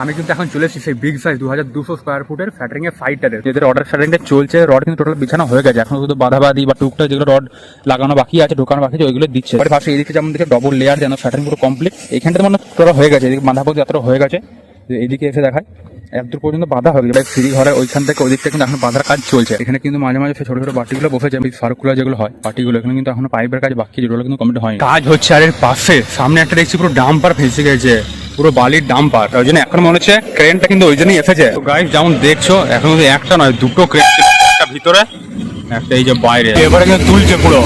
আমি কিন্তু এখন চলে এসেছি সেই বিগ সাইজ 2200 স্কোয়ার ফুটের ফ্যাটারিং এর সাইডটাতে, যেদের অর্ডার ফ্যাটারিংটা চলছে। রড কিন্তু টোটাল বিছানো হয়ে গেছে, এখন শুধু বাধাবাদি বা টুকটাক যেগুলো রড লাগানো বাকি আছে, ঢোকানো বাকি আছে, ওইগুলো দিচ্ছে। ফার্স্ট এদিকে যেমন দেখে ডবল লেয়ার যেন ফ্যাটারিং পুরো কমপ্লিট। এখানটাতে মানে টোটাল হয়ে গেছে, এদিকে বাঁধাপতি এতটা হয়ে গেছে। এদিকে এসে দেখায় এতদূর পর্যন্ত বাঁধা হয়ে গেছে। সিঁড়ি ঘরে ওইখান থেকে ওই দিকটা কিন্তু এখন বাঁধার কাজ চলছে। এখানে কিন্তু মাঝে মাঝে ছোট ছোট বাটিগুলো বসেছে, সার্কুলার যেগুলো হয় বাটিগুলো, এখানে কিন্তু এখন পাইপের কাজ বাকি, যেগুলো কিন্তু কমপ্লিট হয়নি। কাজ হচ্ছে আর এর পাশে সামনে একটা দেখছি পুরো ডাম্পার ফেসে গেছে, পুরো বালির ডাম্পার। ওই জন্য এখন মনে হচ্ছে ক্রেনটা কিন্তু ওই জন্যই এসেছে। তো গাইস যেমন দেখছো এখন কিন্তু একটা নয় দুটো ক্রেন, একটা ভিতরে একটা এই যে বাইরে, এবারে কিন্তু তুলছে পুরো।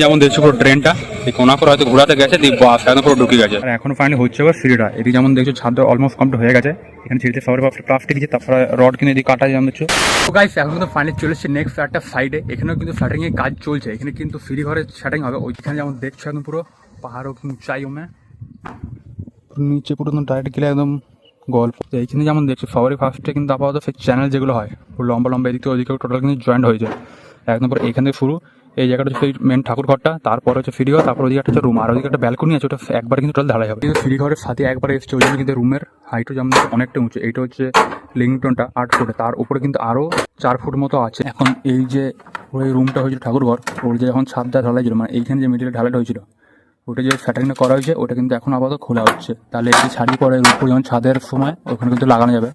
যেমন দেখছো পুরো ট্রেনটা কোনা করে হয়তো ঘোরাতে গেছে, বাস একদম পুরো ঢুকে গেছে। আর এখন ফাইনালি হচ্ছে এবার সিঁড়িটা, এদিকে যেমন দেখছো ছাদ অলমোস্ট কমপ্লিট হয়ে গেছে। এখানে সিঁড়িতে সবার প্লাস্টিক দিচ্ছে, তারপরে রড কিনে এদিকে কাটা যেমন দেখছো। তো গাইস এখন কিন্তু ফাইনালি চলে এসেছে নেক্সট ফ্ল্যাটটা সাইডে। এখানেও কিন্তু ফ্ল্যাটিং এর কাজ চলছে, এখানে কিন্তু সিঁড়ি ঘরের সেটিং হবে। ওইখানে যেমন দেখছো একদম পুরো পাহাড়ও উঁচাই নিচে পুরো ডাইরেক্ট গেলে একদম গল্প। এইখানে যেমন দেখছো সবারই ফার্স্টে কিন্তু আপাতত সেই চ্যানেল যেগুলো হয় পুরো লম্বা লম্বা, এদিকে ওইদিকে টোটাল কিন্তু জয়েন্ট হয়ে যায় একদম পুরো। এখান থেকে শুরু, এই জায়গাটা হচ্ছে মেন ঠাকুর ঘরটা, তারপরে হচ্ছে সিঁড়ি ঘর, তারপর ওইদিকে একটা রুম, আর ওইদিকে একটা ব্যালকনি আছে, ওটা একবার কিন্তু টোটাল ঢালাই হবে। কিন্তু সিঁড়ি ঘরের সাথে একবার এসছে, ওই জন্য কিন্তু রুমের হাইটও যেমন অনেকটা উঁচু। এইটা হচ্ছে লিংটনটা 8 ফুটে, তার উপরে কিন্তু আরও 4 ফুট মতো আছে। এখন এই যে ওই রুমটা হয়েছিল ঠাকুর ঘর, ওর যে এখন ছাদটা ঢালাই ছিল, মানে এইখানে যে মিডিলে ঢালাইটা হয়েছিল, ওটা যে ফ্যাটারিংটা করা হয়েছে ওটা কিন্তু এখন আপাতত খোলা হচ্ছে। তাহলে এই ছাড়ি পরে উপর যখন ছাদের সময় ওখানে কিন্তু লাগানো যাবে।